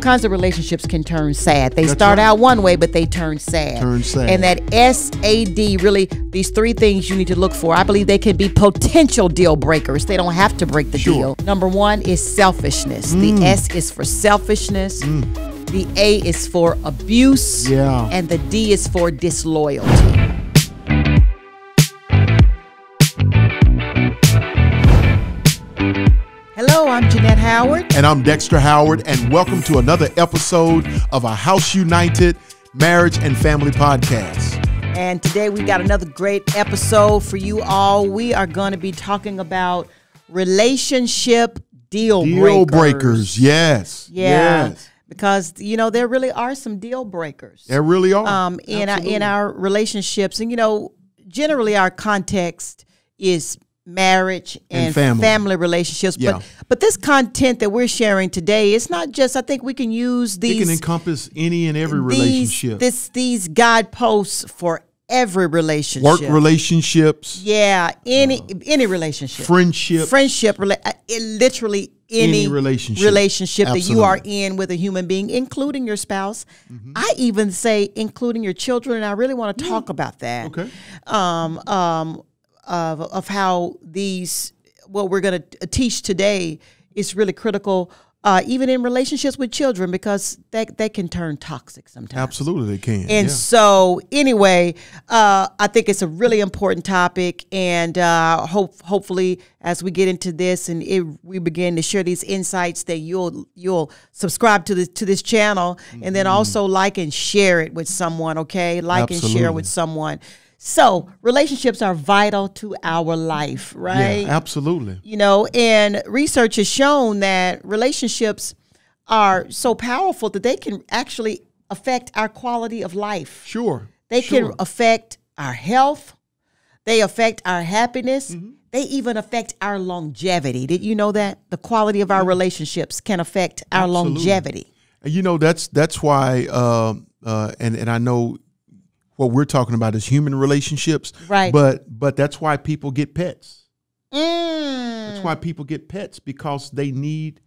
kinds of relationships can turn sad. They That's start right. out one way, but they turn sad. Turn sad. And that SAD, really, these three things you need to look for. I believe they can be potential deal breakers. They don't have to break the deal. Number one is selfishness. The S is for selfishness. The A is for abuse. Yeah. And the D is for disloyalty. Hello, I'm Genette Howard. And I'm Dexter Howard, and welcome to another episode of our House United Marriage and Family Podcast. And today we got another great episode for you all. We are going to be talking about relationship deal breakers. Yes. Yeah. Yes. Because, you know, there really are some deal breakers. There really are. In our relationships. And, you know, generally our context is marriage and family relationships. Yeah. But this content that we're sharing today, it's not just, I think we can use these. It can encompass any and every relationship. These guideposts for every relationship. Work relationships. Yeah, any relationship. Friendship. Literally any relationship that you are in with a human being, including your spouse. I even say including your children, and I really want to talk about that. Okay. Of how what we're going to teach today is really critical, even in relationships with children, because they can turn toxic sometimes. Absolutely, they can. And so, anyway, I think it's a really important topic, and hopefully, as we get into this and we begin to share these insights, that you'll subscribe to this channel, and then also like and share it with someone. Okay, like and share with someone. So relationships are vital to our life, right? Yeah, absolutely. You know, and research has shown that relationships are so powerful that they can actually affect our quality of life. Sure. They can affect our health. They affect our happiness. They even affect our longevity. Did you know that? The quality of our relationships can affect our longevity. And you know, that's why, and I know what we're talking about is human relationships, right? But that's why people get pets. That's why people get pets, because they need.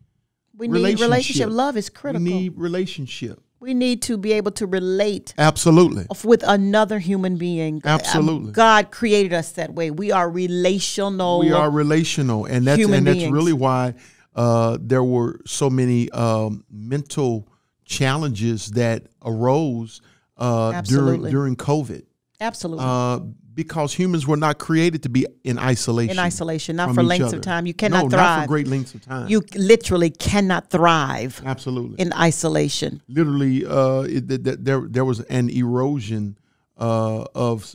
We need relationship. Love is critical. We need relationship. We need to be able to relate. Absolutely. With another human being. Absolutely. God created us that way. We are relational. We are relational, and that's really why there were so many mental challenges that arose. During COVID. Absolutely. Because humans were not created to be in isolation. Not for lengths of time. You cannot thrive. Not for great lengths of time. You literally cannot thrive. Absolutely. In isolation. Literally, there was an erosion of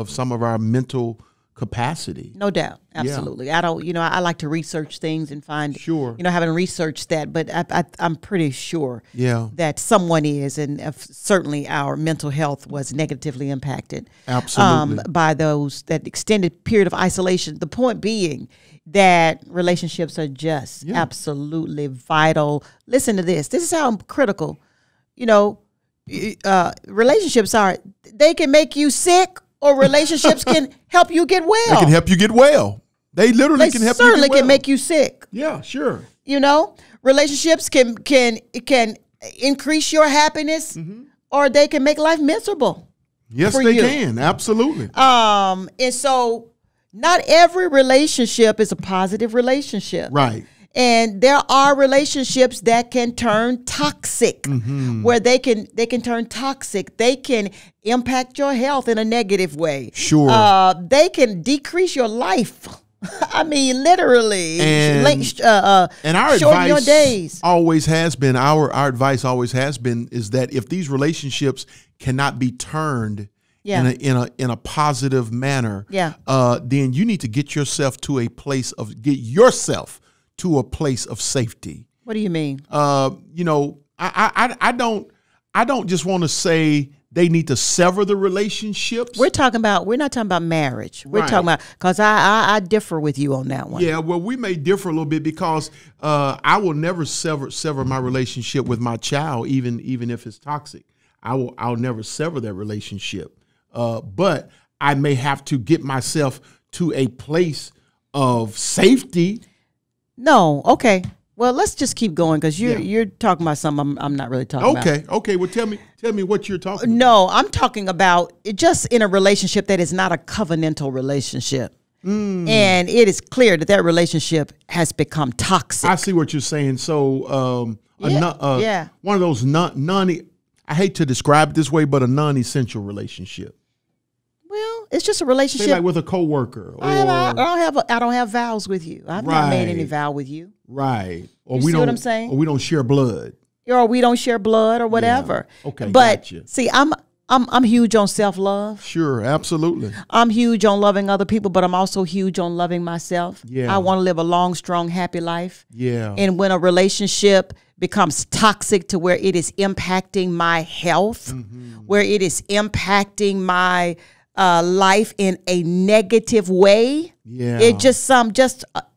some of our mental capacity. No doubt. Absolutely. Yeah. I like to research things and find, sure. Haven't researched that, but I'm pretty sure that someone is, and certainly our mental health was negatively impacted. Absolutely. By that extended period of isolation. The point being that relationships are just absolutely vital. Listen to this. This is how critical, relationships are. They can make you sick, or relationships can help you get well. They can help you get well. They literally can help you get well. They certainly can make you sick. Yeah, sure. Relationships can increase your happiness, or they can make life miserable. Yes, they can. Absolutely. And so not every relationship is a positive relationship. Right. And there are relationships that can turn toxic, where they can turn toxic. They can impact your health in a negative way. Sure. They can decrease your life. I mean, literally. And our shorten your days. Always has been, our advice always has been, is that if these relationships cannot be turned in a positive manner, then you need to get yourself to a place of safety. What do you mean? I don't just want to say they need to sever the relationships. We're not talking about marriage. We're talking about, because I differ with you on that one. Yeah, well, we may differ a little bit, because I will never sever my relationship with my child, even if it's toxic. I'll never sever that relationship. But I may have to get myself to a place of safety. No, okay. Well, let's just keep going because you're talking about something I'm not really talking about. Okay. Well, tell me what you're talking about. No, I'm talking about just in a relationship that is not a covenantal relationship. And it is clear that relationship has become toxic. I see what you're saying. So, one of those I hate to describe it this way, but a non-essential relationship. Well, it's just a relationship. Say like with a coworker. I don't have vows with you. I've not made any vow with you. Right. Or you see what I'm saying? Or we don't share blood. Or we don't share blood or whatever. Yeah. Okay. But gotcha. see, I'm huge on self-love. Sure, absolutely. I'm huge on loving other people, but I'm also huge on loving myself. Yeah. I want to live a long, strong, happy life. Yeah. And when a relationship becomes toxic to where it is impacting my health, where it is impacting my life in a negative way. Yeah. It's just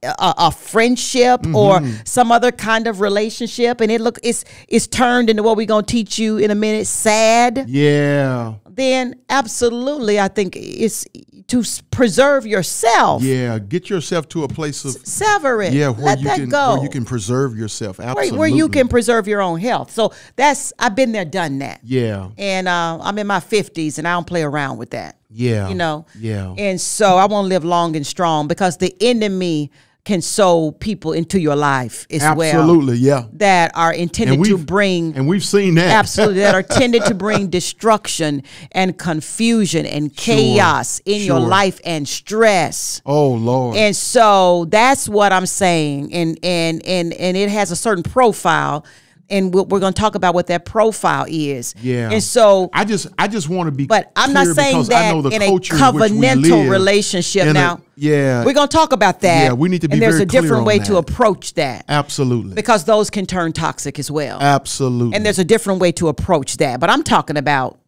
a friendship or some other kind of relationship, and it's turned into what we're gonna teach you in a minute, sad. Yeah. Then absolutely, I think it's to preserve yourself. Yeah, get yourself to a place of sever it. Yeah, let that go. Where you can preserve yourself. Absolutely. Where you can preserve your own health. So I've been there, done that. Yeah. And I'm in my 50s, and I don't play around with that. Yeah. You know? Yeah. And so I want to live long and strong because the enemy can sow people into your life as well. Absolutely, yeah. That are intended to bring. And we've seen that. Absolutely. That are tended to bring destruction and confusion and chaos in your life and stress. Oh, Lord. And so that's what I'm saying. And it has a certain profile. And we're going to talk about what that profile is. Yeah. And so I just want to be But I'm not saying that in a covenantal relationship now. Yeah. We're going to talk about that. Yeah, we need to be And there's very a different way clear on to that. approach that. Absolutely. Because those can turn toxic as well. Absolutely. And there's a different way to approach that. But I'm talking about,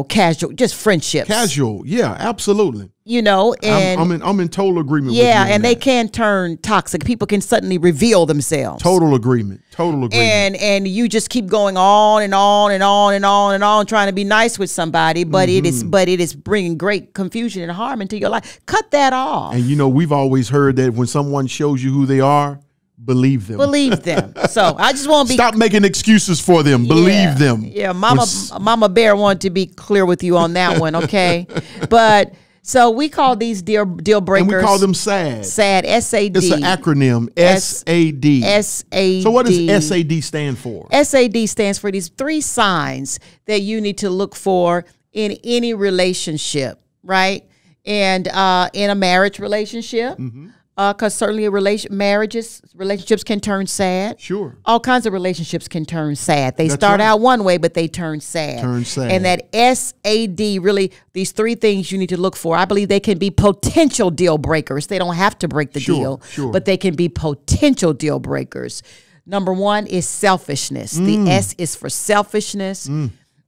casual, just friendships. Casual. Yeah, absolutely. And I'm in total agreement with you. Yeah, and they can turn toxic. People can suddenly reveal themselves. Total agreement. Total agreement. And you just keep going on and on and on and on and on trying to be nice with somebody, but it is bringing great confusion and harm into your life. Cut that off. And we've always heard that when someone shows you who they are, believe them. Believe them. So I just want to be stop making excuses for them. Believe them. Yeah, Mama Bear wanted to be clear with you on that one, okay? But so we call these deal breakers. And we call them SAD. SAD, S-A-D. It's an acronym, S-A-D. S-A-D. So what does SAD stand for? SAD stands for these 3 signs that you need to look for in any relationship, right? And in a marriage relationship, because certainly relationships can turn sad. Sure. All kinds of relationships can turn sad. They start out one way, but they turn sad. And that SAD, really, these 3 things you need to look for. I believe they can be potential deal breakers. They don't have to break the deal, but they can be potential deal breakers. Number 1 is selfishness. The S is for selfishness.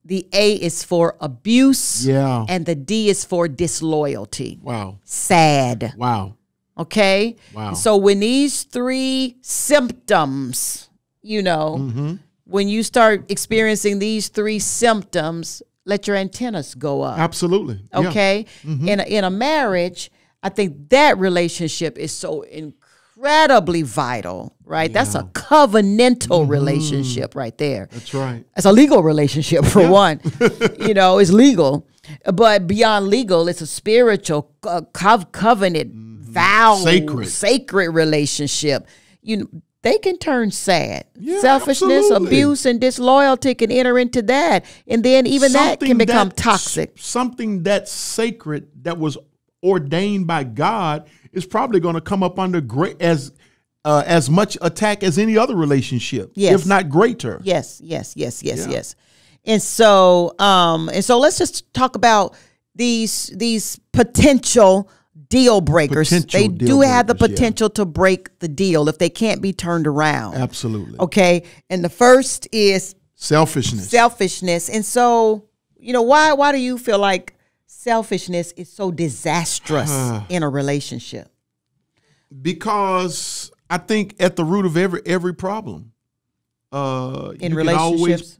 The A is for abuse. Yeah. And the D is for disloyalty. Wow. Sad. Wow. Okay. Wow. So when these 3 symptoms, when you start experiencing these 3 symptoms, let your antennas go up. Absolutely. Okay. Yeah. In a marriage, I think that relationship is so incredibly vital, right? Yeah. That's a covenantal relationship right there. That's right. It's a legal relationship for one. It's legal. But beyond legal, it's a spiritual covenant vow, sacred relationship. They can turn sad. Yeah, Selfishness, absolutely. abuse, and disloyalty can enter into that. And then even that can become toxic. Something that's sacred, that was ordained by God, is probably going to come up under as much attack as any other relationship, if not greater. Yes. And so let's just talk about these potential deal breakers. They do have the potential to break the deal if they can't be turned around. Absolutely. Okay. And the first is selfishness. And so, why do you feel like selfishness is so disastrous in a relationship? Because I think at the root of every problem, in relationships,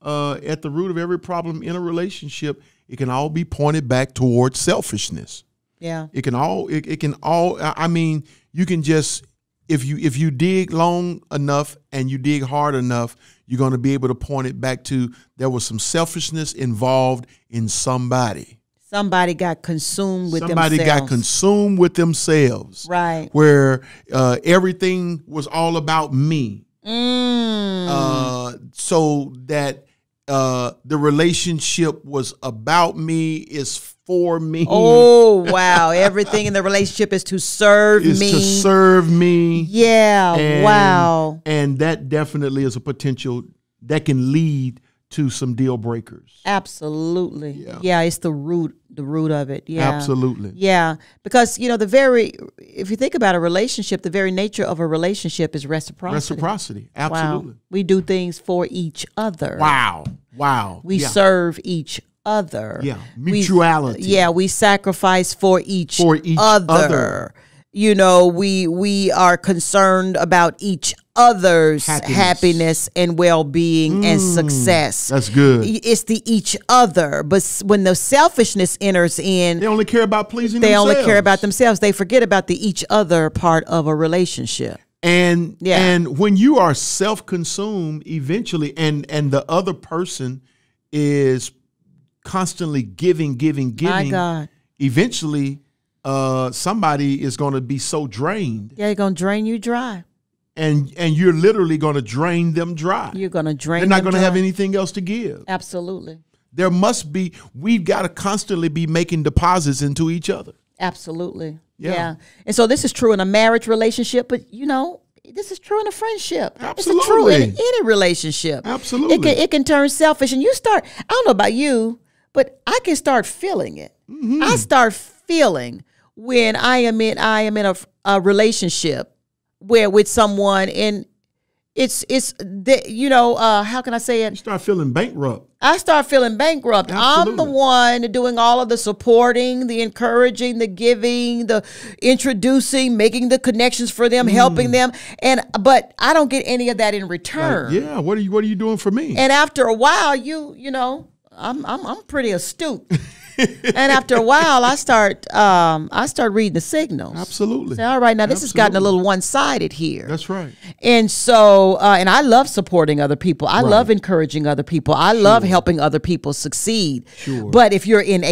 at the root of every problem in a relationship, it can all be pointed back towards selfishness. Yeah. I mean, you can just if you dig long enough and you dig hard enough, you're going to be able to point it back to there was some selfishness involved in somebody. Somebody got consumed with Somebody themselves. got consumed with themselves. Right. Where everything was all about me. So that the relationship was about me, is for me. Oh, wow. Everything in the relationship is to serve is me. to serve me. Yeah, wow. And that definitely is a potential that can lead to some deal breakers. Absolutely. Yeah. It's the root of it. Yeah. Absolutely. Yeah. Because, if you think about a relationship, the very nature of a relationship is reciprocity. Reciprocity. Absolutely. Wow. We do things for each other. Wow. We serve each other. Yeah. Mutuality. We sacrifice for each other. other. We are concerned about each other's happiness and well-being and success. That's good. It's the each other. But when the selfishness enters in, they only care about pleasing they themselves. only care about themselves. They forget about the each other part of a relationship. And when you are self-consumed, eventually, and the other person is constantly giving, My God. eventually somebody is going to be so drained. Yeah, they're going to drain you dry. And you're literally going to drain them dry. You're going to drain them They're not going to dry. have anything else to give. Absolutely. We've got to constantly be making deposits into each other. Absolutely. Yeah. And so this is true in a marriage relationship, but this is true in a friendship. Absolutely. It's true in any relationship. Absolutely. It can turn selfish, and I don't know about you, but I can start feeling it. Mm-hmm. I start feeling when I am in a relationship with someone, and how can I say it? You start feeling bankrupt. I start feeling bankrupt. Absolutely. I'm the one doing all of the supporting, the encouraging, the giving, the introducing, making the connections for them, helping them, but I don't get any of that in return. What are you doing for me? And after a while, I'm pretty astute. And after a while, I start reading the signals. Absolutely. Say, all right, now this has gotten a little one-sided here. That's right. And so, and I love supporting other people. I love encouraging other people. I love helping other people succeed. Sure. But if we're in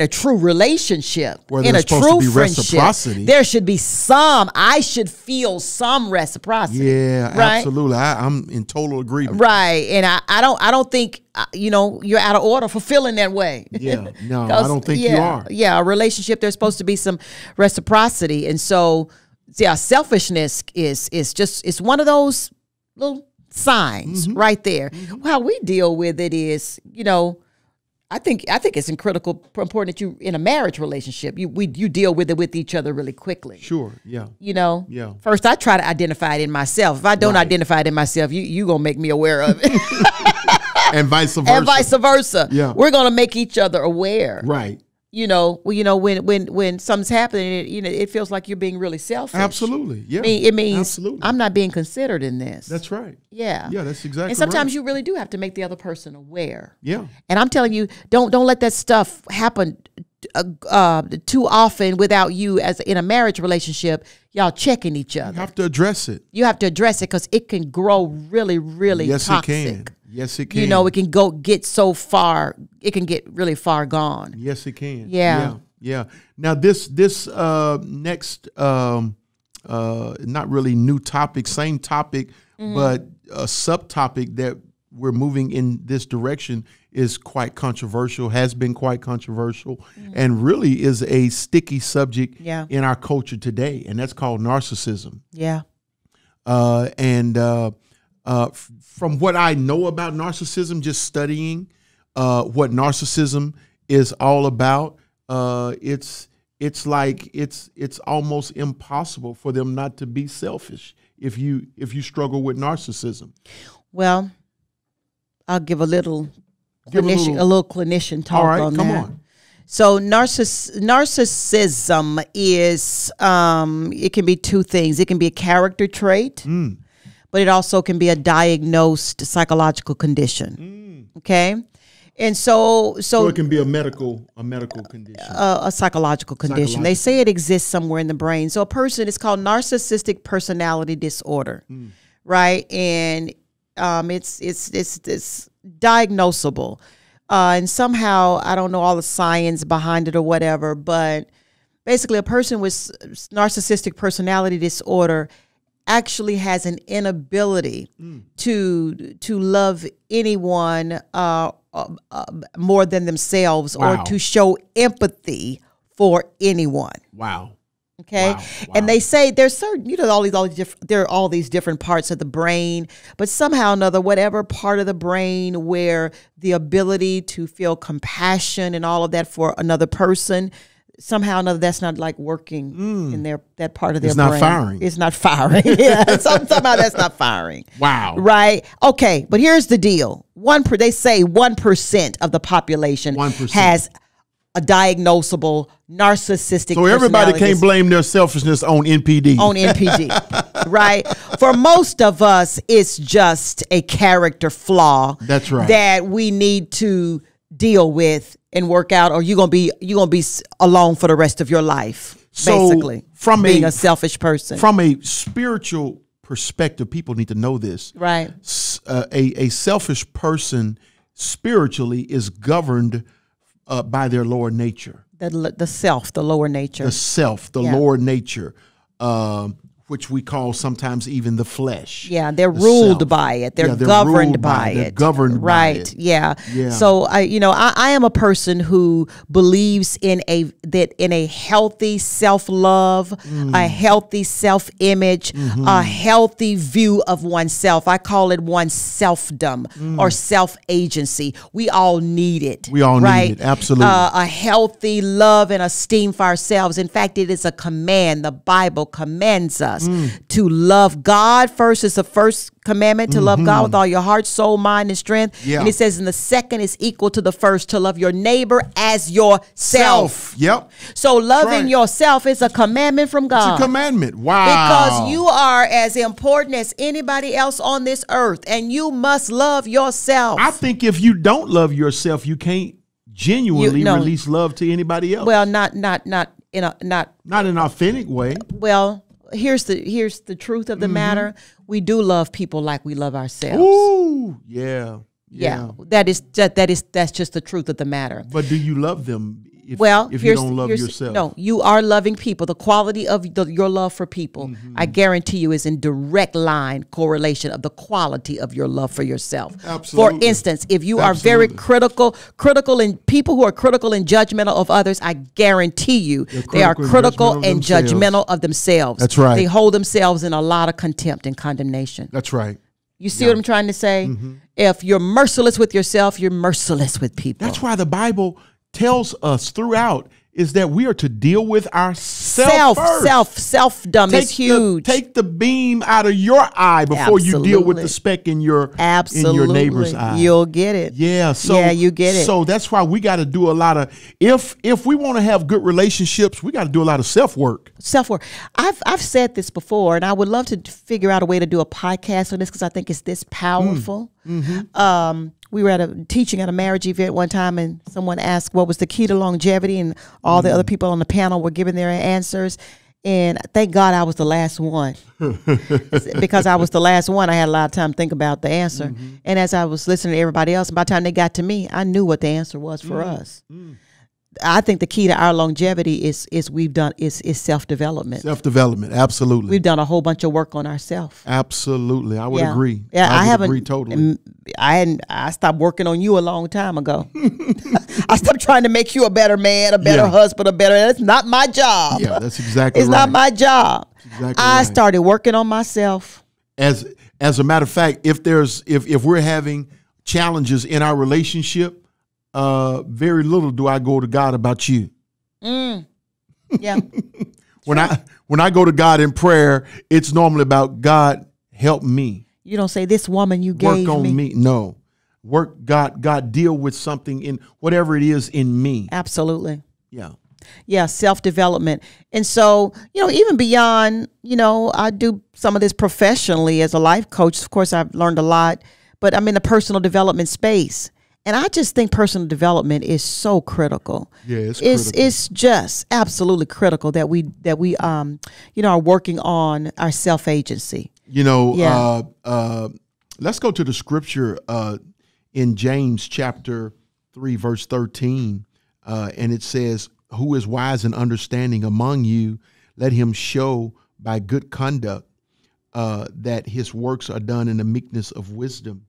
a true relationship, Where in a there's supposed true to be friendship, reciprocity. there should be I should feel some reciprocity. Yeah, right? absolutely. I'm in total agreement. Right. And I don't think, you're out of order for feeling that way. Yeah. No, I don't think you are. Yeah, a relationship, there's supposed to be some reciprocity. And so, selfishness is one of those little signs right there. How we deal with it is, I think it's important that you, in a marriage relationship, you deal with it with each other really quickly. Sure. Yeah. Yeah. First I try to identify it in myself. If I don't identify it in myself, you gonna make me aware of it. And vice versa. Yeah. We're gonna make each other aware. Right. When something's happening, it feels like you're being really selfish. Absolutely. Yeah. It means absolutely. I'm not being considered in this. That's right. Yeah. Yeah, that's exactly right. And sometimes you really do have to make the other person aware. Yeah. And I'm telling you, don't let that stuff happen too often without you, as in a marriage relationship, y'all checking each other. You have to address it. You have to address it because it can grow really, really toxic. Yes, it can. Yes, it can. It can get so far. It can get really far gone. Yes, it can. Yeah. Yeah. Now this next not really new topic, same topic, but a subtopic that we're moving in this direction is quite controversial, has been quite controversial, and really is a sticky subject in our culture today, and that's called narcissism. Yeah. From what I know about narcissism, just studying what narcissism is all about, it's almost impossible for them not to be selfish if you struggle with narcissism. Well, I'll give a little clinician talk on that. All right, come on. So narcissism is it can be two things. It can be a character trait, but it also can be a diagnosed psychological condition. Okay. And so it can be a medical condition, a psychological condition. They say it exists somewhere in the brain. So a person, it's called narcissistic personality disorder, right? And it's diagnosable, and somehow I don't know all the science behind it or whatever, but basically a person with narcissistic personality disorder actually has an inability to love anyone more than themselves, or to show empathy for anyone. Wow. Okay. Wow. And they say there's certain, there are all these different parts of the brain, but somehow or another, whatever part of the brain where the ability to feel compassion and all of that for another person, somehow or another, that's not like working in that part of their brain. It's not firing. It's not firing. Yeah, somehow that's not firing. Wow. Right. Okay. But here's the deal. They say 1% of the population 1%. has a diagnosable narcissistic. So everybody can't blame their selfishness on NPD. On NPD, right? For most of us, it's just a character flaw. That's right. That we need to deal with and work out, or you're gonna be alone for the rest of your life. So basically, from being a selfish person. From a spiritual perspective, people need to know this. Right. A selfish person spiritually is governed by their lower nature. The self, the lower nature. The self, the lower nature, which we call sometimes even the flesh. Yeah, they're ruled by it. They're governed by it. They're governed by it. Yeah. So I am a person who believes in a healthy self-love, a healthy self-image, a healthy view of oneself. I call it one's selfdom or self-agency. We all need it. We all need it. Absolutely. A healthy love and esteem for ourselves. In fact, it is a command. The Bible commands us to love God first. Is the first commandment, to love God with all your heart, soul, mind, and strength. Yeah. And it says, and the second is equal to the first, to love your neighbor as yourself. Yep. So loving yourself is a commandment from God. It's a commandment. Wow. Because you are as important as anybody else on this earth, and you must love yourself. I think if you don't love yourself, you can't genuinely release love to anybody else. Well, not in an authentic way. Well, here's the truth of the matter. We do love people like we love ourselves. Ooh, yeah. That's just the truth of the matter. But do you love them if you don't love yourself? No, you are loving people. The quality of your love for people, I guarantee you, is in direct line correlation of the quality of your love for yourself. Absolutely. For instance, if you are very critical and people who are critical and judgmental of others, I guarantee you they are critical and judgmental of themselves. That's right. They hold themselves in a lot of contempt and condemnation. That's right. You see what I'm trying to say? If you're merciless with yourself, you're merciless with people. That's why the Bible tells us throughout is that we are to deal with ourself first. Selfdom is huge. Take the beam out of your eye before you deal with the speck in your neighbor's eye. You'll get it. Yeah. You get it. So that's why we got to do a lot of, if we want to have good relationships, we got to do a lot of self-work. Self-work. I've said this before, and I would love to figure out a way to do a podcast on this because I think it's this powerful. We were teaching at a marriage event one time, and someone asked what was the key to longevity, and all the other people on the panel were giving their answers. And thank God I was the last one. Because I was the last one, I had a lot of time to think about the answer. And as I was listening to everybody else, by the time they got to me, I knew what the answer was for us. I think the key to our longevity is self-development. Self-development, absolutely. We've done a whole bunch of work on ourselves. Absolutely, I would agree. Yeah, I haven't agree totally. I stopped working on you a long time ago. I stopped trying to make you a better man, a better husband, That's not my job. Yeah, that's exactly it's not my job. Exactly I started working on myself. As a matter of fact, if we're having challenges in our relationship, very little do I go to God about you. Yeah. When I go to God in prayer, it's normally about God, help me. You don't say this woman you gave me. Work on me. No. Work, God, deal with something in whatever it is in me. Absolutely. Yeah. Yeah, self-development. And so, even beyond, I do some of this professionally as a life coach. Of course, I've learned a lot, but I'm in the personal development space. And I just think personal development is so critical. Yeah, it's critical. It's just absolutely critical that we are working on our self-agency. Let's go to the scripture in James chapter 3, verse 13. And it says, "Who is wise and understanding among you? Let him show by good conduct that his works are done in the meekness of wisdom.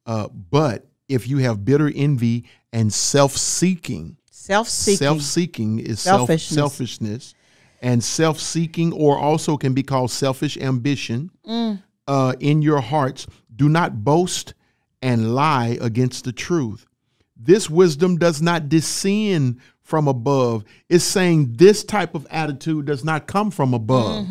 But if you have bitter envy and self-seeking is selfishness, and self-seeking, or also can be called selfish ambition, in your hearts, do not boast and lie against the truth. This wisdom does not descend from above." It's saying this type of attitude does not come from above.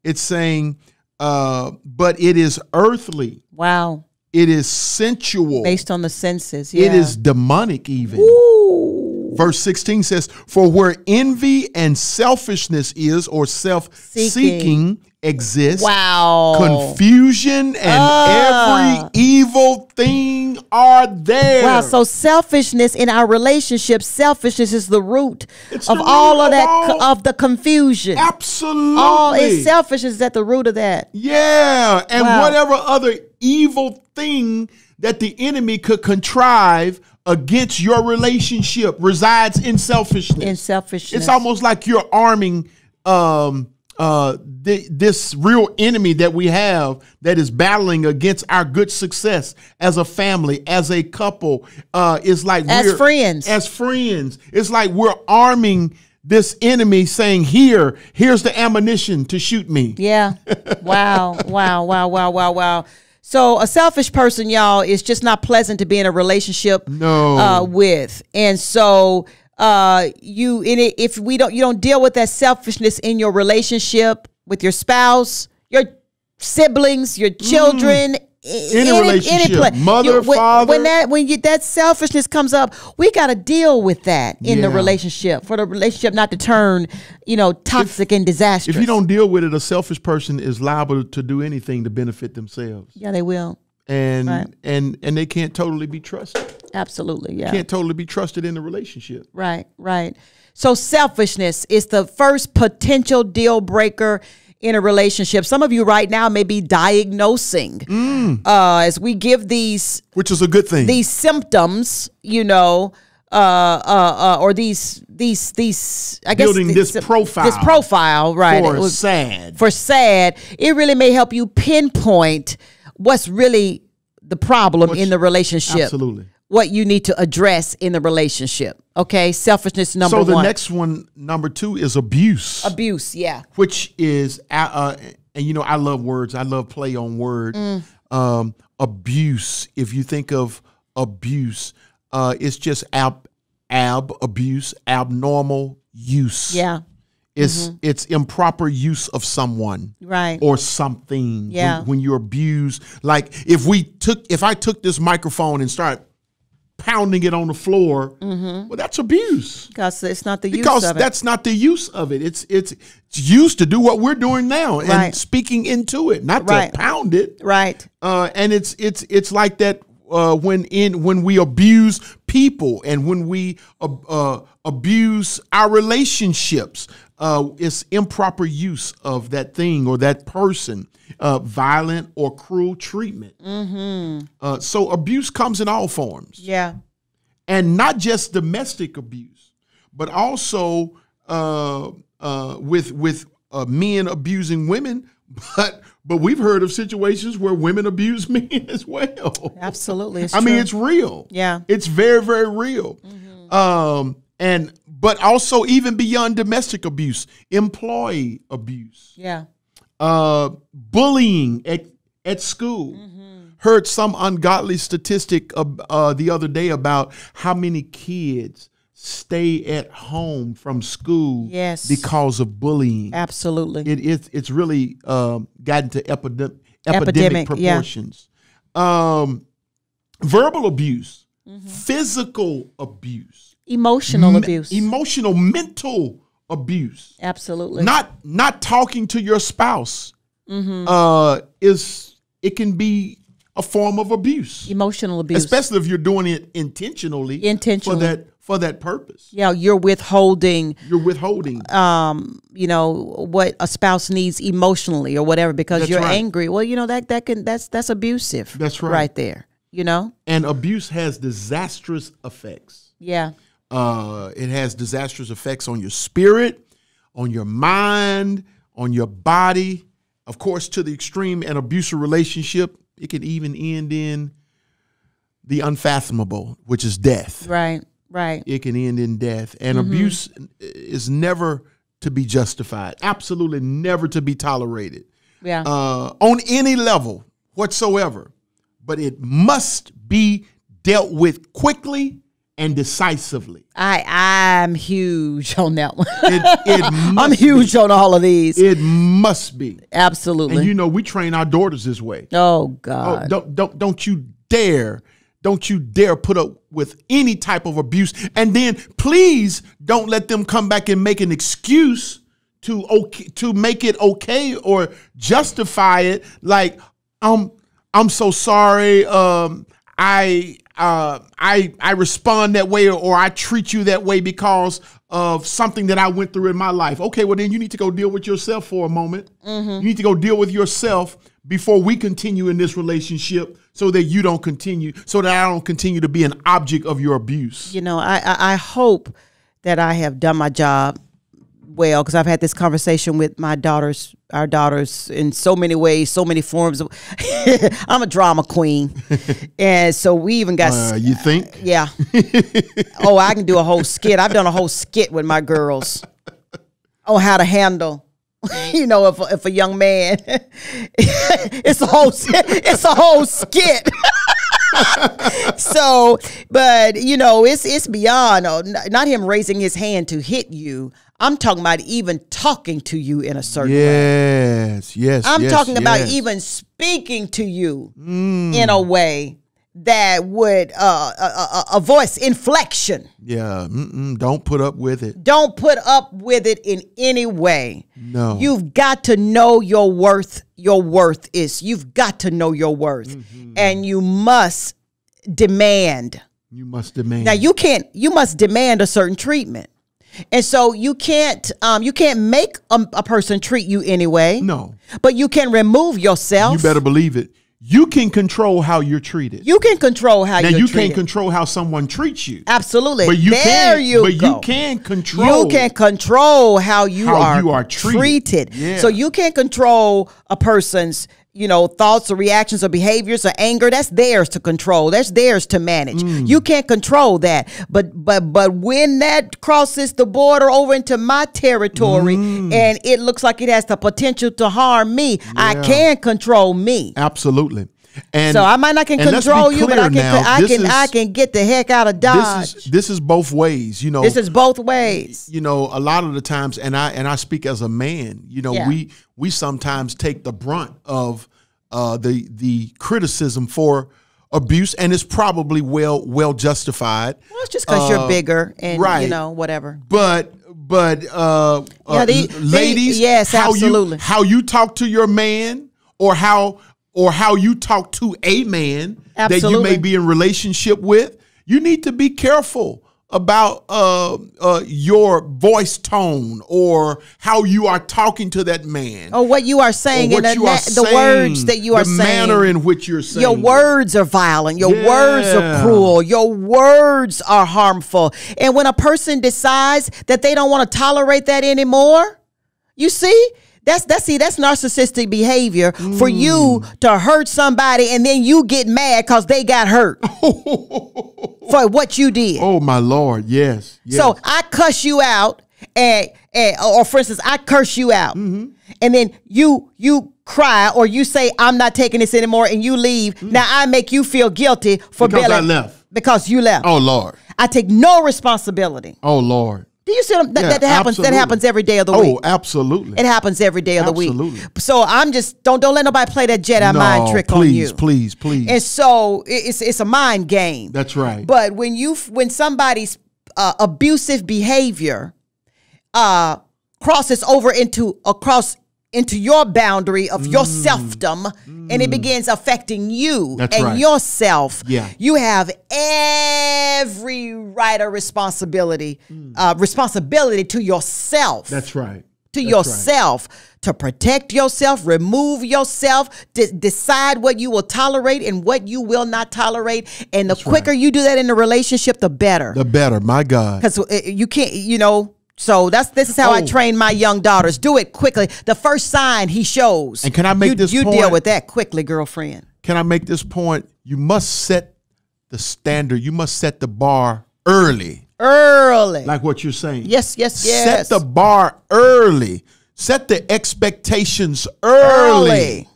It's saying, but it is earthly. Wow. It is sensual. Based on the senses. Yeah. It is demonic even. Ooh. Verse 16 says, "For where envy and selfishness is," or self-seeking exists, wow, confusion and every evil thing are there. Wow, so selfishness in our relationship, selfishness is the root of all of that, of the confusion. Absolutely. All is selfishness at the root of that. Yeah, and whatever other evil thing that the enemy could contrive against your relationship resides in selfishness. In selfishness. It's almost like you're arming this real enemy that we have that is battling against our good success as a family, as a couple. It's like as friends. It's like we're arming this enemy, saying, here's the ammunition to shoot me. Yeah. Wow. Wow. So a selfish person, y'all, is just not pleasant to be in a relationship with. And so if you don't deal with that selfishness in your relationship with your spouse, your siblings, your children, any relationship, mother, father, when that selfishness comes up, we got to deal with that in the relationship, for the relationship not to turn, toxic and disastrous. If you don't deal with it, a selfish person is liable to do anything to benefit themselves. Yeah, they will. And they can't totally be trusted. Absolutely, yeah. Can't totally be trusted in the relationship. Right. So selfishness is the first potential deal breaker in a relationship. Some of you right now may be diagnosing as we give these, which is a good thing, these symptoms, or these I guess building this profile, right? For sad. It really may help you pinpoint what's really the problem in the relationship. Absolutely. What you need to address in the relationship. Okay. Selfishness, number one. So the next one, number two, is abuse. Abuse, yeah. Which is, and I love words. I love play on word. Abuse. If you think of abuse, it's just abuse, abnormal use. Yeah. It's improper use of someone, right, or something. Yeah. When you abuse, like if I took this microphone and started pounding it on the floor, well, that's abuse. Because it's not the use of it. Because that's not the use of it. It's used to do what we're doing now, and speaking into it, not to pound it. Right. And it's like that when we abuse people and when we abuse our relationships. It's improper use of that thing or that person, violent or cruel treatment. So abuse comes in all forms. Yeah. And not just domestic abuse, but also with men abusing women. But we've heard of situations where women abuse men as well. Absolutely. It's I true. mean, it's real. Yeah. It's very, very real. But also even beyond domestic abuse, employee abuse. Yeah. Bullying at school. Heard some ungodly statistic the other day about how many kids stay at home from school because of bullying. Absolutely. It's really gotten to epidemic proportions. Verbal abuse, physical abuse. Emotional abuse. Mental abuse. Absolutely. Not talking to your spouse it can be a form of abuse. Emotional abuse. Especially if you're doing it intentionally. For that purpose. Yeah, you're withholding. You're withholding. You know, what a spouse needs emotionally or whatever because That's you're right. angry. Well, you know, that's abusive. That's right. Right there. You know? And abuse has disastrous effects. Yeah. It has disastrous effects on your spirit, on your mind, on your body. Of course, to the extreme, an abusive relationship, it could even end in the unfathomable, which is death. Right. Right. It can end in death. And abuse is never to be justified. Absolutely never to be tolerated. Yeah. On any level whatsoever. But it must be dealt with quickly and decisively. I'm huge on that one. I'm huge on all of these. It must be. Absolutely. And you know, we train our daughters this way. Oh God. Don't you dare put up with any type of abuse. And then please don't let them come back and make an excuse to make it okay or justify it. Like, I'm so sorry. I respond that way or I treat you that way because of something that I went through in my life. Okay, well then you need to go deal with yourself for a moment. You need to go deal with yourself before we continue in this relationship so that you don't continue, so that I don't continue to be an object of your abuse. You know, I hope that I have done my job well, because I've had this conversation with our daughters in so many ways, so many forms. I'm a drama queen. And so we even got... you think? Yeah. Oh, I can do a whole skit. I've done a whole skit with my girls on how to handle, you know, if a young man... it's a whole skit. So, but, you know, it's beyond, not him raising his hand to hit you. I'm talking about even talking to you in a certain way. Yes. I'm talking about even speaking to you in a way that would a voice inflection. Yeah. Don't put up with it. Don't put up with it in any way. No. You've got to know your worth. You've got to know your worth. And you must demand. You must demand. Now you must demand a certain treatment. And so you can't make a person treat you anyway. No. But you can remove yourself. You better believe it. You can control how you're treated. You can control how you're treated. Now, you can't control how someone treats you. Absolutely. But you You can control. You can control how you are treated. Yeah. So you can't control a person's, you know, thoughts or reactions or behaviors or anger. That's theirs to control. That's theirs to manage. You can't control that. But when that crosses the border over into my territory and it looks like it has the potential to harm me, I can control me. Absolutely. And so I might not can control you, but I can get the heck out of Dodge. This is both ways, you know. This is both ways. You know, a lot of the times, and I speak as a man, you know, we sometimes take the brunt of the criticism for abuse, and it's probably well justified. Well, it's just because you're bigger and you know, whatever. But ladies, yes, absolutely. How you talk to your man, or how you talk to a man that you may be in relationship with, you need to be careful about your voice tone or how you are talking to that man. Or what you are saying, and the words that you are saying. The manner in which you're saying. Your words are violent. Your words are cruel. Your words are harmful. And when a person decides that they don't want to tolerate that anymore, you see, that's narcissistic behavior for you to hurt somebody and then you get mad because they got hurt for what you did. Oh my Lord, yes. So I cuss you out, or for instance, I curse you out, and then you cry or you say I'm not taking this anymore and you leave. Now I make you feel guilty for because I left. Because you left. Oh Lord. I take no responsibility. Oh Lord. Do you see that happens? That happens every day of the week. Oh, absolutely. It happens every day of the week. So I'm just don't let nobody play that Jedi mind trick on you. Please. And so it's a mind game. That's right. But when somebody's abusive behavior crosses into your boundary of your selfdom, and it begins affecting you and yourself, you have every right or responsibility, responsibility to yourself. That's right. To yourself, to protect yourself, remove yourself, decide what you will tolerate and what you will not tolerate. And the quicker you do that in the relationship, the better. The better, my God. Because you can't, you know. So this is how I train my young daughters. Do it quickly. The first sign he shows. And can I make this point? You deal with that quickly, girlfriend. Can I make this point? You must set the standard. You must set the bar early. Like what you're saying. Yes. Set the bar early. Set the expectations early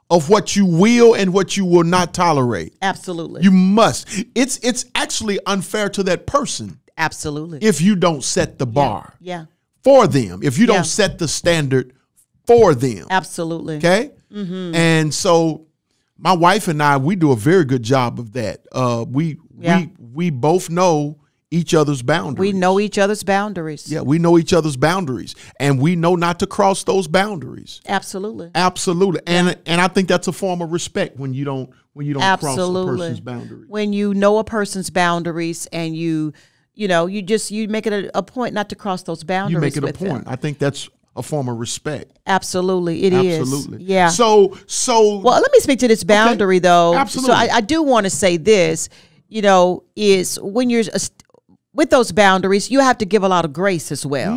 of what you will and what you will not tolerate. Absolutely. You must. It's actually unfair to that person. Absolutely. If you don't set the bar for them, if you don't set the standard for them. Absolutely. Okay? And so my wife and I, we do a very good job of that. We both know each other's boundaries. We know each other's boundaries. Yeah, we know each other's boundaries, and we know not to cross those boundaries. Absolutely. Absolutely. And I think that's a form of respect when you don't cross a person's boundaries. When you know a person's boundaries and you make it a point not to cross those boundaries. You make it a point. I think that's a form of respect. Absolutely. It is. Absolutely. Yeah. So well, let me speak to this boundary though. Absolutely. So I do want to say this, is when you're with those boundaries, you have to give a lot of grace as well.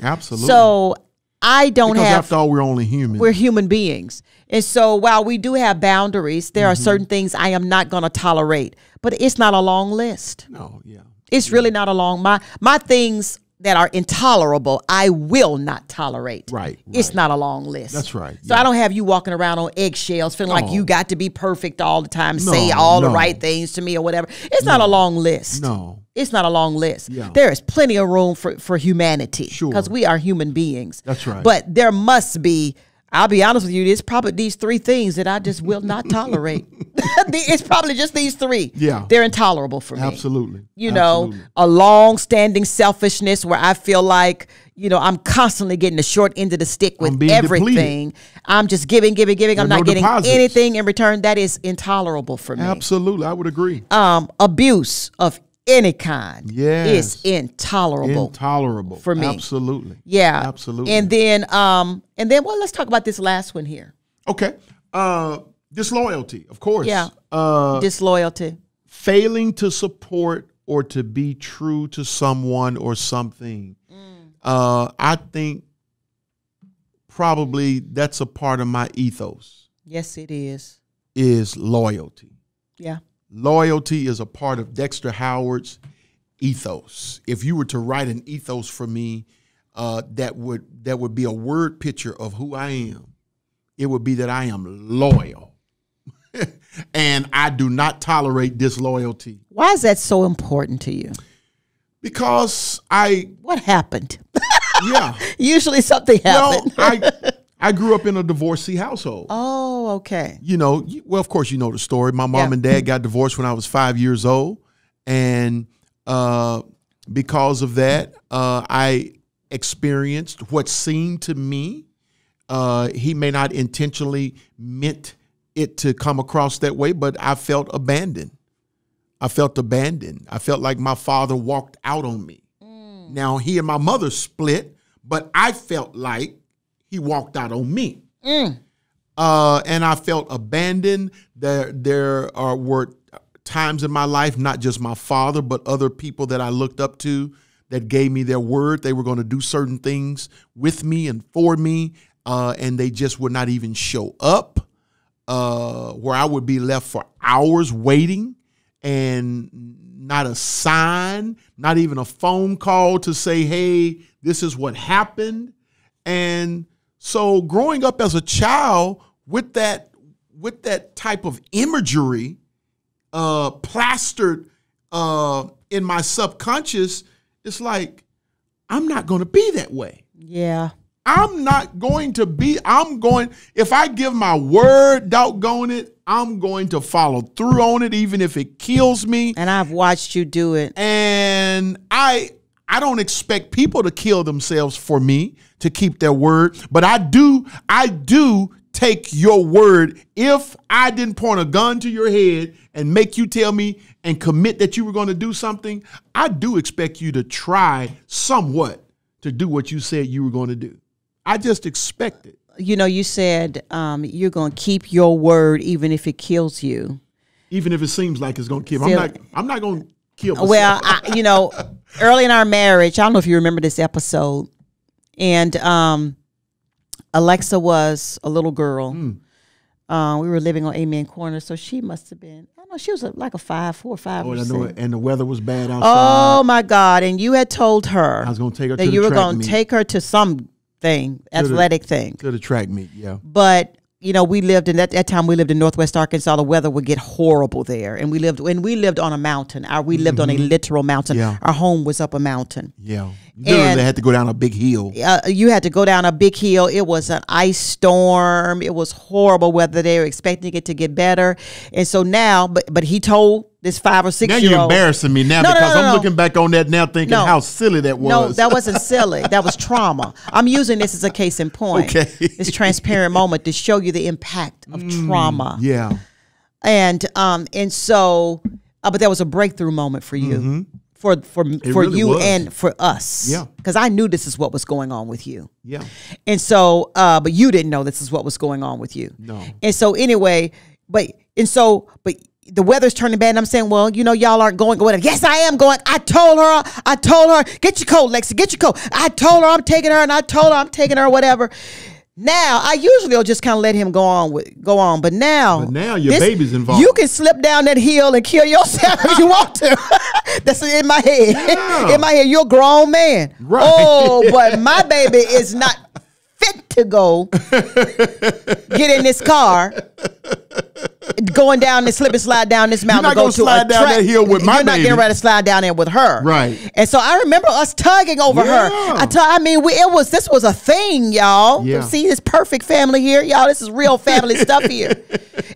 Absolutely. So because after all, we're only human. We're human beings. And so while we do have boundaries, there are certain things I am not going to tolerate, but it's not a long list. No, yeah. It's really not a long, my things that are intolerable, I will not tolerate. Right. It's not a long list. That's right. So I don't have you walking around on eggshells feeling like you got to be perfect all the time, say all the right things to me or whatever. It's not a long list. No. It's not a long list. Yeah. There is plenty of room for humanity. Sure. Because we are human beings. That's right. But there must be, I'll be honest with you, it's probably these three things that I just will not tolerate. It's probably just these three. Yeah. They're intolerable for me. Absolutely. A long-standing selfishness where I feel like, I'm constantly getting the short end of the stick with everything. Depleted. I'm just giving. I'm not getting anything in return. That is intolerable for me. Absolutely. I would agree. Abuse of any kind is intolerable for me. Absolutely. Yeah. Absolutely. And then let's talk about this last one here. Okay. Disloyalty, of course. Yeah. Disloyalty. Failing to support or to be true to someone or something. I think probably that's a part of my ethos. Yes, it is. Is loyalty. Yeah. Loyalty is a part of Dexter Howard's ethos. If you were to write an ethos for me, that would be a word picture of who I am. It would be that I am loyal. And I do not tolerate disloyalty. Why is that so important to you? Because What happened? Yeah. Usually something happened. I grew up in a divorcee household. Oh, okay. Well, of course, you know the story. My mom and dad got divorced when I was 5 years old. And because of that, I experienced what seemed to me, he may not intentionally meant it to come across that way, but I felt abandoned. I felt like my father walked out on me. Now, he and my mother split, but I felt like he walked out on me. And I felt abandoned. There were times in my life, not just my father, but other people that I looked up to that gave me their word. They were going to do certain things with me and for me, and they just would not even show up, where I would be left for hours waiting and not a sign, not even a phone call to say, hey, this is what happened. And so growing up as a child with that type of imagery plastered in my subconscious, it's like, I'm not going to be that way. Yeah. If I give my word, doggone it, I'm going to follow through on it, even if it kills me. And I've watched you do it. And I I don't expect people to kill themselves for me to keep their word, but I do take your word. If I didn't point a gun to your head and make you tell me and commit that you were going to do something, I do expect you to try somewhat to do what you said you were going to do. I just expect it. You know, you said you're going to keep your word even if it kills you. Even if it seems like it's going to kill me. I'm not going to kill myself. Well, you know, early in our marriage, I don't know if you remember this episode, and Alexa was a little girl. We were living on Amen Corner, so she must have been, I don't know, she was like a 4 or 5 or 6. And the weather was bad outside. Oh, my God. And you had told her I was going to take her that to you the were track going meet. to take her to some thing, athletic thing. To the track meet, yeah. But you know, we lived in that time. We lived in Northwest Arkansas. The weather would get horrible there, and we lived on a mountain. We lived on a literal mountain. Yeah. Our home was up a mountain. Yeah, literally had to go down a big hill. You had to go down a big hill. It was an ice storm. It was horrible weather. They were expecting it to get better, and so now, but he told this 5 or 6 year old. Now you're embarrassing me now because I'm looking back on that now thinking how silly that was. No, that wasn't silly. That was trauma. I'm using this as a case in point. Okay. This transparent moment to show you the impact of trauma. Yeah. And so, but there was a breakthrough moment for you, for really you was. and for us. Yeah. Because I knew this is what was going on with you. Yeah. And so, but you didn't know this is what was going on with you. No. And so anyway, but the weather's turning bad, and I'm saying, well, you know, y'all aren't going. Yes, I am going. I told her, get your coat, Lexi, get your coat. I told her I'm taking her, and I told her I'm taking her, whatever. Now, I usually will just kind of let him go on, but now your baby's involved. You can slip down that hill and kill yourself if you want to. That's in my head. Yeah. In my head, you're a grown man. Right. Oh, but my baby is not fit to go get in this car. Going down and slip and slide down this mountain. You're not going to slide down that hill with my baby. You're not getting ready to slide down there with her. Right. And so I remember us tugging over her. This was a thing, y'all. Yeah. See this perfect family here? Y'all, this is real family stuff here.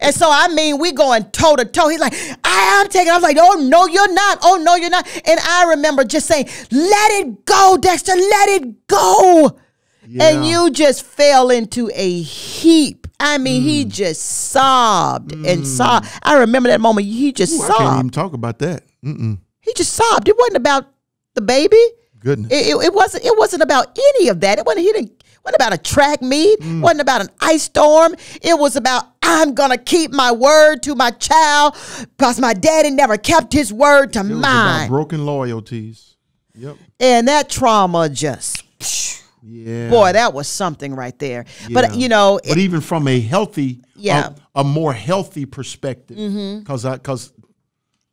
And so, we going toe to toe. He's like, I'm taking. I was like, oh, no, you're not. Oh, no, you're not. And I remember just saying, let it go, Dexter, let it go. Yeah. And you just fell into a heap. He just sobbed and sobbed. I remember that moment. He just sobbed. I can't even talk about that. He just sobbed. It wasn't about the baby. Goodness. It wasn't about any of that. It wasn't about a track meet. It wasn't about an ice storm. It was about, I'm going to keep my word to my child because my daddy never kept his word to mine. It was about broken loyalties. Yep. And that trauma just... Yeah. Boy, that was something right there. Yeah. But but even from a healthy, a more healthy perspective, because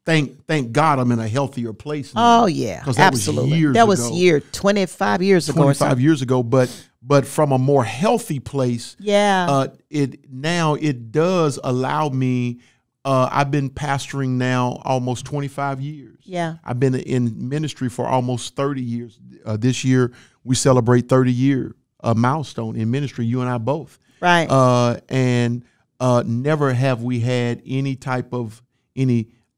thank God I'm in a healthier place now. Oh yeah, absolutely. That was 25 years ago. 25 years ago, but from a more healthy place. Yeah. It does allow me. I've been pastoring now almost 25 years. Yeah. I've been in ministry for almost 30 years. This year we celebrate 30-year milestone in ministry, you and I both. Right. And never have we had any type of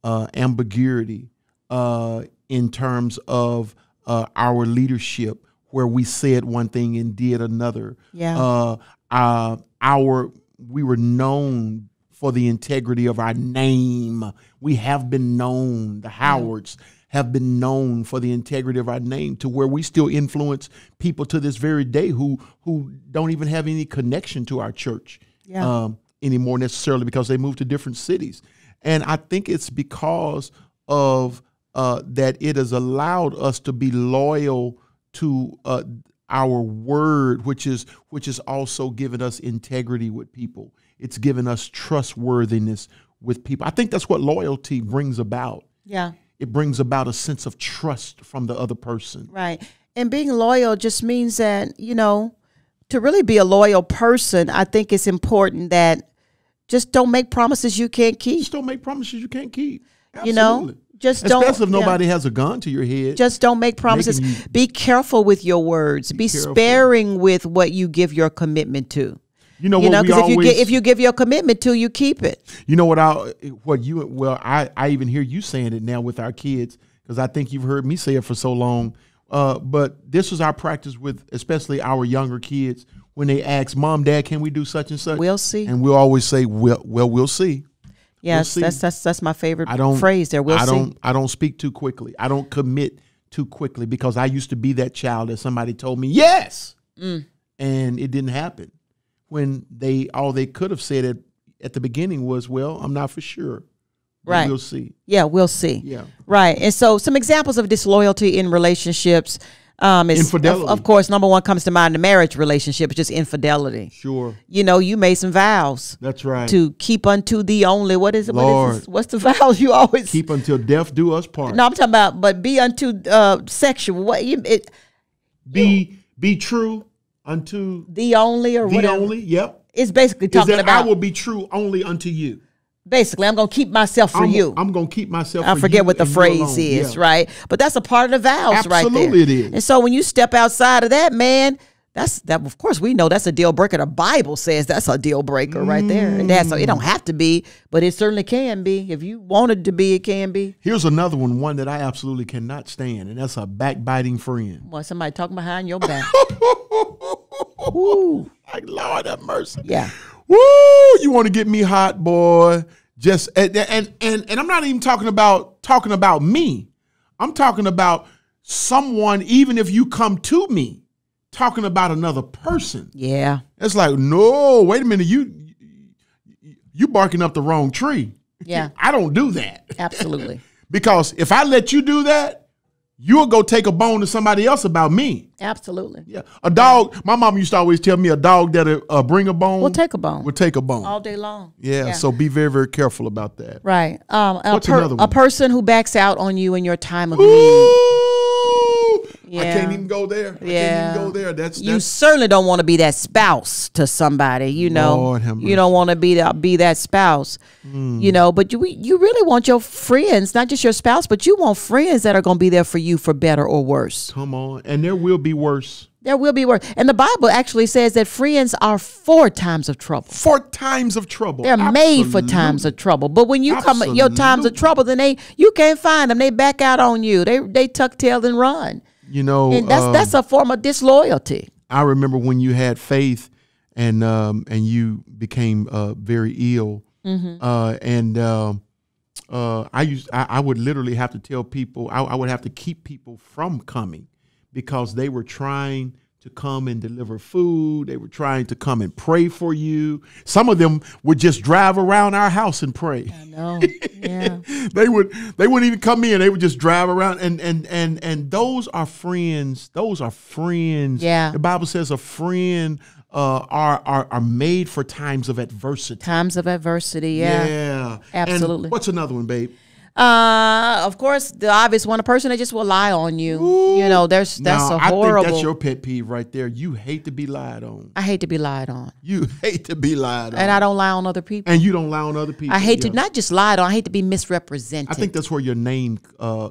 ambiguity in terms of our leadership where we said one thing and did another. Yeah. We were known for the integrity of our name. We have been known, the Howards have been known for the integrity of our name, to where we still influence people to this very day who don't even have any connection to our church anymore necessarily, because they moved to different cities. And I think it's because of that it has allowed us to be loyal to our word, which is also given us integrity with people. It's given us trustworthiness with people. I think that's what loyalty brings about. Yeah. It brings about a sense of trust from the other person. Right. And being loyal just means that, to really be a loyal person, I think it's important that just don't make promises you can't keep. Just don't make promises you can't keep. Absolutely. Just don't. Especially if nobody has a gun to your head. Just don't make promises. Be careful with your words. Be sparing with what you give your commitment to. Because if you give your commitment to, you keep it. You know what? I even hear you saying it now with our kids, because I think you've heard me say it for so long. But this is our practice with especially our younger kids when they ask, Mom, Dad, can we do such and such? We'll see. And we'll always say, we'll see. Yes, we'll see. that's my favorite phrase there. We'll see. I don't speak too quickly. I don't commit too quickly because I used to be that child that somebody told me yes, and it didn't happen. When all they could have said at the beginning was, well, I'm not for sure. Right. We'll see. Yeah, we'll see. Yeah. Right. And so some examples of disloyalty in relationships is, infidelity. Of course, number one comes to mind, the marriage relationship is just infidelity. Sure. You know, you made some vows. That's right. To keep unto thee only. What is it? Lord. What's the vows you always keep until death do us part? No, I'm talking about, but be unto sexual. What be true unto thee only or thee whatever. Only. Yep. It's basically talking about I will be true only unto you. Basically, I'm going to keep myself for you. I'm going to keep myself for you. I forget what the phrase is, right? But that's a part of the vows right there. Absolutely it is. And so when you step outside of that, man, that of course we know that's a deal breaker. The Bible says that's a deal breaker right there. And it don't have to be, but it certainly can be. If you wanted to be, it can be. Here's another one that I absolutely cannot stand, and that's a backbiting friend. Well, somebody talking behind your back. Woo. Like, Lord have mercy. Yeah. Woo! You want to get me hot, boy? Just and I'm not even talking about me. I'm talking about someone. Even if you come to me, talking about another person. Yeah. It's like, no, wait a minute. You barking up the wrong tree. Yeah. I don't do that. Absolutely. Because if I let you do that, you'll go take a bone to somebody else about me. Absolutely. Yeah. A dog, my mom used to always tell me a dog that'll bring a bone. Will take a bone. Will take a bone. All day long. Yeah. So be very, very careful about that. Right. What's another one? A person who backs out on you in your time of Ooh, need. Yeah. I can't even go there. I can't even go there. That's you certainly don't want to be that spouse to somebody, you know. Lord have mercy. You don't want to be that spouse, you know, but you really want your friends, not just your spouse, but you want friends that are going to be there for you for better or worse. Come on. And there will be worse. There will be worse. And the Bible actually says that friends are 4 times of trouble. 4 times of trouble. They're made for times of trouble. But when you come your times of trouble, then you can't find them. They back out on you. They tuck tail and run. You know, and that's a form of disloyalty. I remember when you had faith and you became very ill. I would literally have to tell people, I would have to keep people from coming because they were trying to come and deliver food. They were trying to come and pray for you. Some of them would just drive around our house and pray. I know. Yeah. They wouldn't even come in. They would just drive around and those are friends. Those are friends. Yeah. The Bible says a friend are made for times of adversity. Times of adversity, yeah. Yeah. Absolutely. And what's another one, babe? Of course, the obvious one, a person that just will lie on you. Ooh. You know, that's a horrible. I think that's your pet peeve right there. You hate to be lied on. I hate to be lied on. You hate to be lied on. And I don't lie on other people. And you don't lie on other people. I hate to not just lied on. I hate to be misrepresented. I think that's where your name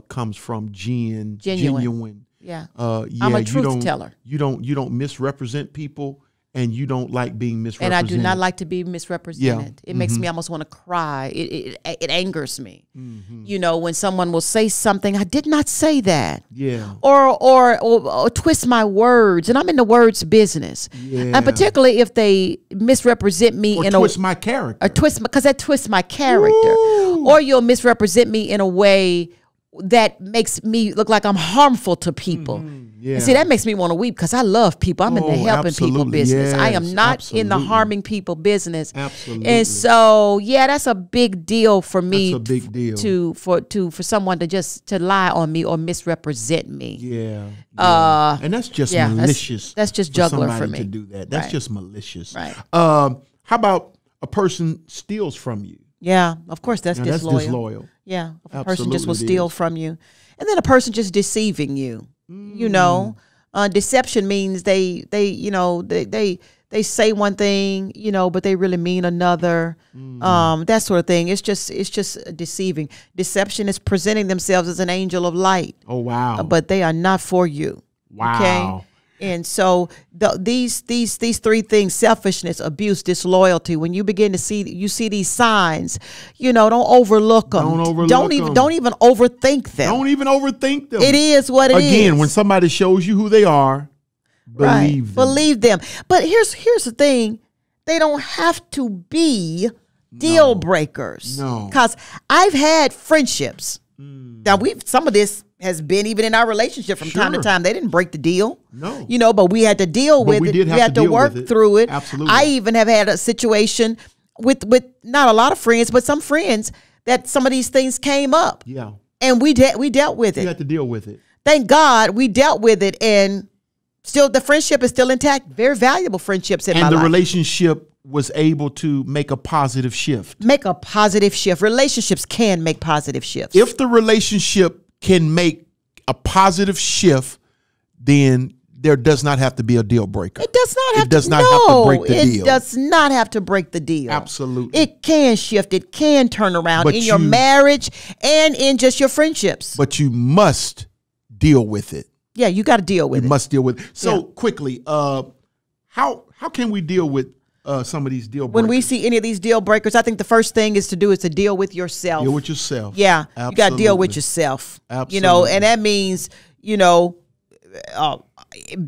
comes from. Genuine. Yeah. Yeah. I'm a truth teller. You don't misrepresent people. And you don't like being misrepresented. And I do not like to be misrepresented. Yeah. It makes me almost want to cry. It angers me. You know, when someone will say something, I did not say that. Yeah. Or twist my words. And I'm in the words business. Yeah. And particularly if they misrepresent me or in twist my character. Or twist, because that twists my character. Ooh. Or you'll misrepresent me in a way that makes me look like I'm harmful to people. Yeah. And see, that makes me want to weep because I love people. I'm in the helping people business. Yes, I am not in the harming people business. Absolutely. And so, yeah, that's a big deal for me. That's a big deal. For someone to lie on me or misrepresent me. Yeah. And that's just malicious. That's just juggler for me to do that. That's just malicious. Right. How about a person steals from you? Yeah, of course, that's disloyal. That's disloyal. Yeah, a person just will steal from you. And then a person just deceiving you. You know, deception means they say one thing, you know, but they really mean another. That sort of thing. It's just deceiving. Deception is presenting themselves as an angel of light. Oh wow! But they are not for you. Wow. Okay? And so these three things: selfishness, abuse, disloyalty. When you begin to see these signs, don't overlook them. Don't even overthink them. Don't even overthink them. It is what it is. Again, when somebody shows you who they are, believe them. Believe them. But here's the thing: they don't have to be deal breakers. No, because I've had friendships. Now some of this has been even in our relationship from time to time. They didn't break the deal. No. But we had to deal with it. We had to work through it. Absolutely. I even have had a situation with not a lot of friends, but some friends that some of these things came up. Yeah. And we dealt with it. You had to deal with it. Thank God we dealt with it, and still the friendship is still intact. Very valuable friendships in my life. And the relationship was able to make a positive shift. Make a positive shift. Relationships can make positive shifts. If the relationship can make a positive shift, then there does not have to be a deal breaker. It does not have It does to, not no, have to break the deal. It does not have to break the deal. Absolutely. It can shift. It can turn around But in your marriage and in just your friendships. But you must deal with it. Yeah, you got to deal with it. You must deal with it. So quickly, how can we deal with some of these deal breakers? When we see any of these deal breakers, I think the first thing is to deal with yourself. Deal with yourself. Yeah, Absolutely. you got to deal with yourself. Absolutely. And that means,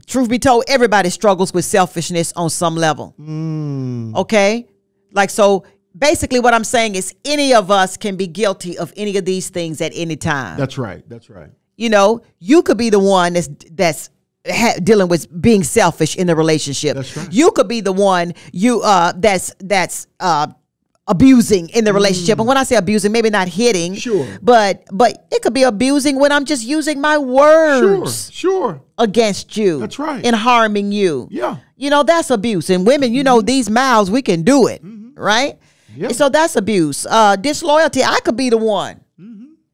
truth be told, everybody struggles with selfishness on some level. Okay? So basically what I'm saying is any of us can be guilty of any of these things at any time. That's right. That's right. You could be the one that's dealing with being selfish in the relationship. That's right. You could be the one that's abusing in the relationship. And when I say abusing, maybe not hitting. Sure. But it could be abusing when I'm just using my words. Sure. Against you. That's right. And harming you. Yeah. That's abuse. And women, these mouths, we can do it. Right? Yeah. And so that's abuse. Disloyalty, I could be the one.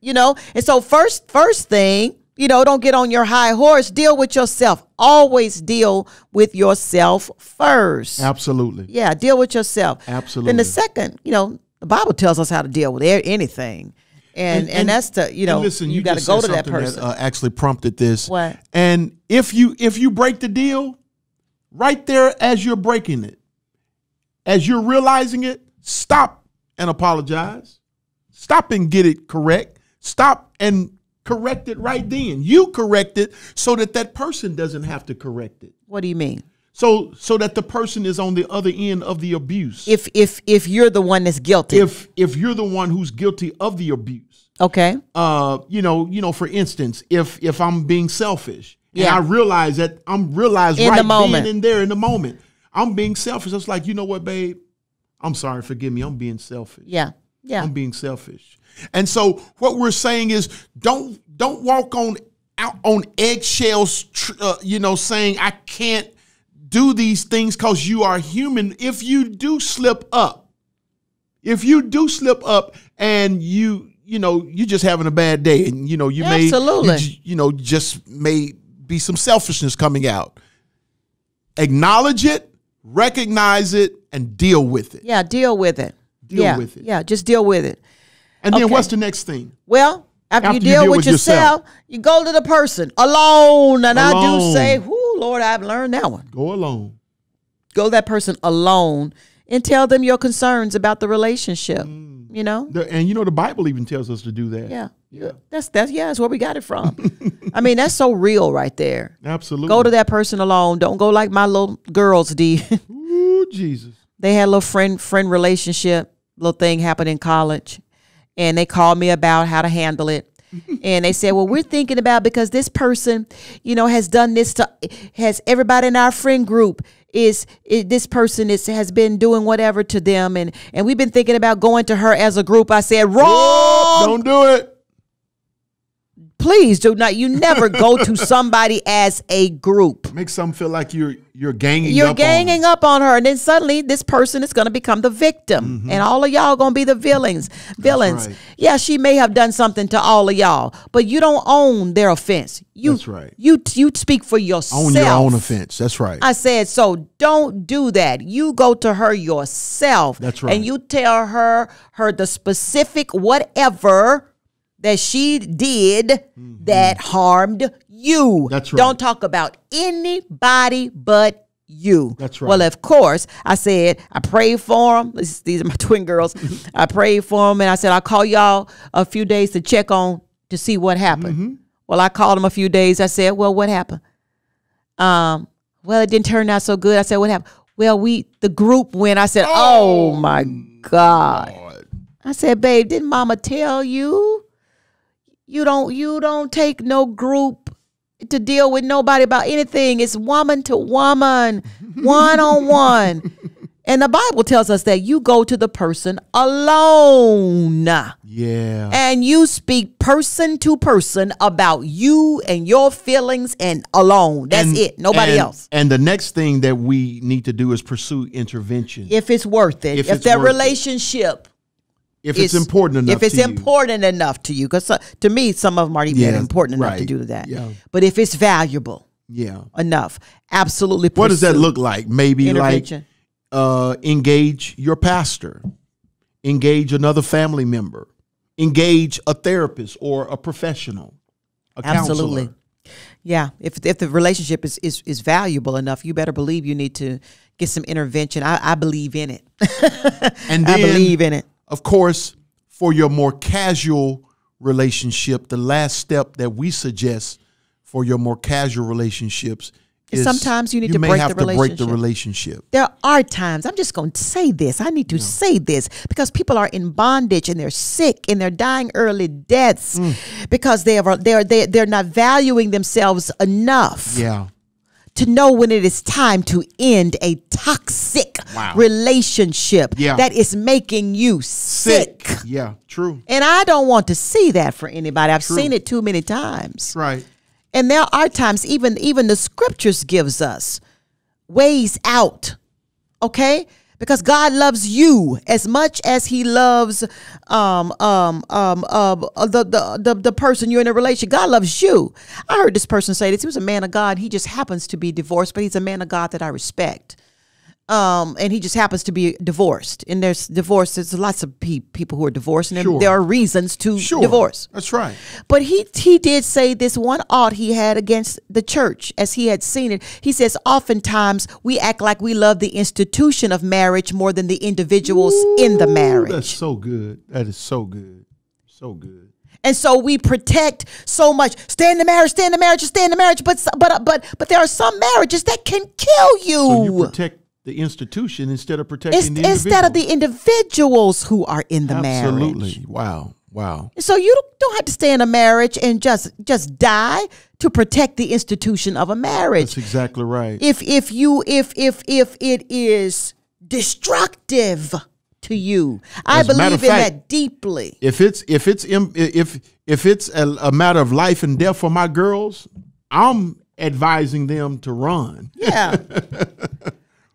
And so first thing, don't get on your high horse. Deal with yourself. Always deal with yourself first. Absolutely. Yeah, deal with yourself. Absolutely. Then the second, the Bible tells us how to deal with anything. And that's listen, you got to go to that person. That, actually prompted this. What? And if you break the deal, right there as you're breaking it, as you're realizing it, stop and apologize. Stop and get it correct. Stop and correct it right then. You correct it so that person doesn't have to correct it. What do you mean? So that the person is on the other end of the abuse. If you're the one that's guilty. If you're the one who's guilty of the abuse. Okay. For instance, if I'm being selfish, yeah, and I realize that right then and there in the moment, I'm being selfish. It's like, you know what, babe? I'm sorry, forgive me. I'm being selfish. Yeah. Yeah. I'm being selfish. And so what we're saying is don't walk out on eggshells, saying I can't do these things because you are human. If you do slip up and you just having a bad day and you may be some selfishness coming out. Acknowledge it, recognize it, and deal with it. Yeah, deal with it. Deal with it. Yeah, just deal with it. And then what's the next thing? Well, after you deal with yourself, you go to the person alone. And I do say, Lord, I've learned that one. Go alone. Go to that person alone and tell them your concerns about the relationship. And the Bible even tells us to do that. Yeah. That's where we got it from. I mean, that's so real right there. Absolutely. Go to that person alone. Don't go like my little girls did. Ooh, Jesus. They had a little friend relationship, little thing happened in college. And they called me about how to handle it. And they said, well, we're thinking about, because this person, has done this has everybody in our friend group this person has been doing whatever to them. And we've been thinking about going to her as a group. I said, wrong. Don't do it. Please do not. You never go to somebody as a group. Make some feel like you're ganging up on her. And then suddenly this person is going to become the victim. And all of y'all going to be the villains. Right. Yeah, she may have done something to all of y'all, but you don't own their offense. That's right. You speak for yourself. Own your own offense. That's right. I said, so don't do that. You go to her yourself. That's right. And you tell her the specific whatever that she did that harmed you. That's right. Don't talk about anybody but you. That's right. Well, of course, I said, I prayed for them. These are my twin girls. I prayed for them, and I said, I'll call y'all a few days to check on to see what happened. Well, I called them a few days. I said, well, what happened? Well, it didn't turn out so good. I said, what happened? Well, the group went. I said, oh my God. I said, babe, didn't mama tell you? You don't take no group to deal with nobody about anything. It's woman to woman, one-on-one. And the Bible tells us that you go to the person alone. Yeah. And you speak person to person about you and your feelings and alone. That's it. Nobody else. And the nenext thing that we need to do is pursue intervention. If it's worth it. If that relationship. If it's important enough. If it's important enough to you. Because to me, some of them aren't even important enough to do that. Yeah. But if it's valuable enough, absolutely pursue. What does that look like? Maybe like engage your pastor. Engage another family member. Engage a therapist or a professional, a counselor. Yeah. If the relationship is valuable enough, you better believe you need to get some intervention. I believe in it. And then, I believe in it. Of course, for your more casual relationship, the last step that we suggest for your more casual relationships is sometimes you need to break the relationship. There are times, I'm just going to say this. I need to say this because people are in bondage and they're sick and they're dying early deaths because they're not valuing themselves enough. To know when it is time to end a toxic relationship that is making you sick. Yeah, true. And I don't want to see that for anybody. I've seen it too many times. Right. And there are times, even the scriptures gives us ways out. Okay? Because God loves you as much as he loves the person you're in a relationship. God loves you. I heard this person say this. He was a man of God. He just happens to be divorced, but he's a man of God that I respect. And he just happens to be divorced. And there's lots of people who are divorced, and there are reasons to divorce. That's right. But he did say this one ought he had against the church as he had seen it. He says, oftentimes we act like we love the institution of marriage more than the individuals in the marriage. That's so good. That is so good. So good. And so we protect so much. Stay in the marriage, stay in the marriage, stay in the marriage. But there are some marriages that can kill you. So you protect the institution instead of protecting the individual. Instead of the individuals who are in the marriage. Absolutely. Wow. So you don't have to stay in a marriage and just die to protect the institution of a marriage. That's exactly right. If it is destructive to you, I believe in that deeply. If it's a matter of life and death for my girls, I'm advising them to run. Yeah.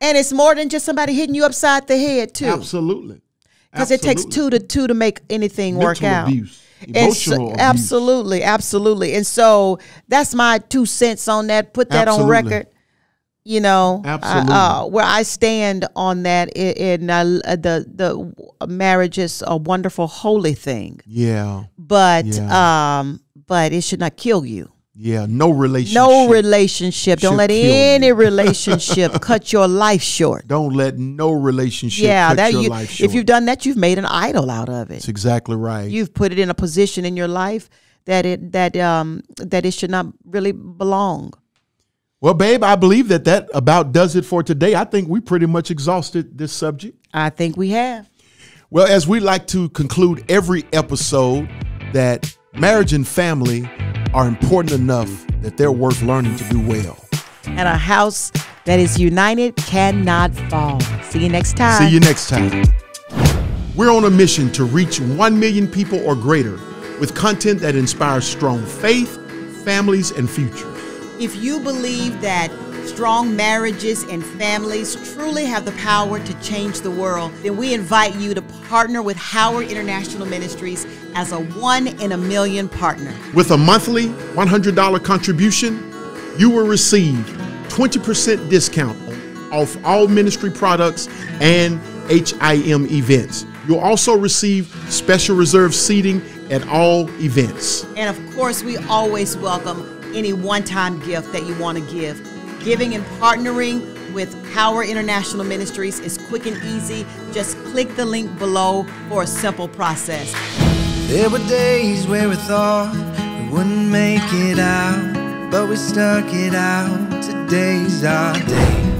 And it's more than just somebody hitting you upside the head, too. Absolutely. Because it takes two to make anything work out. Abuse, emotional abuse. Absolutely. And so that's my 2 cents on that. Put that on record. You know, where I stand on that. The marriage is a wonderful, holy thing. Yeah. But it should not kill you. Yeah, no relationship. Don't let any relationship cut your life short. Don't let no relationship cut your life short. If you've done that, you've made an idol out of it. That's exactly right. You've put it in a position in your life that it should not really belong. Well, babe, I believe that about does it for today. I think we pretty much exhausted this subject. I think we have. Well, as we like to conclude every episode, that marriage and family are important enough that they're worth learning to do well. And a house that is united cannot fall. See you next time. See you next time. We're on a mission to reach 1 million people or greater with content that inspires strong faith, families, and futures. If you believe that strong marriages and families truly have the power to change the world, then we invite you to partner with Howard International Ministries as a 1 in a million partner. With a monthly $100 contribution, you will receive 20% discount off all ministry products and HIM events. You'll also receive special reserved seating at all events. And of course, we always welcome any one-time gift that you want to give. Giving and partnering with Power International Ministries is quick and easy. Just click the link below for a simple process. There were days where we thought we wouldn't make it out, but we stuck it out. Today's our day.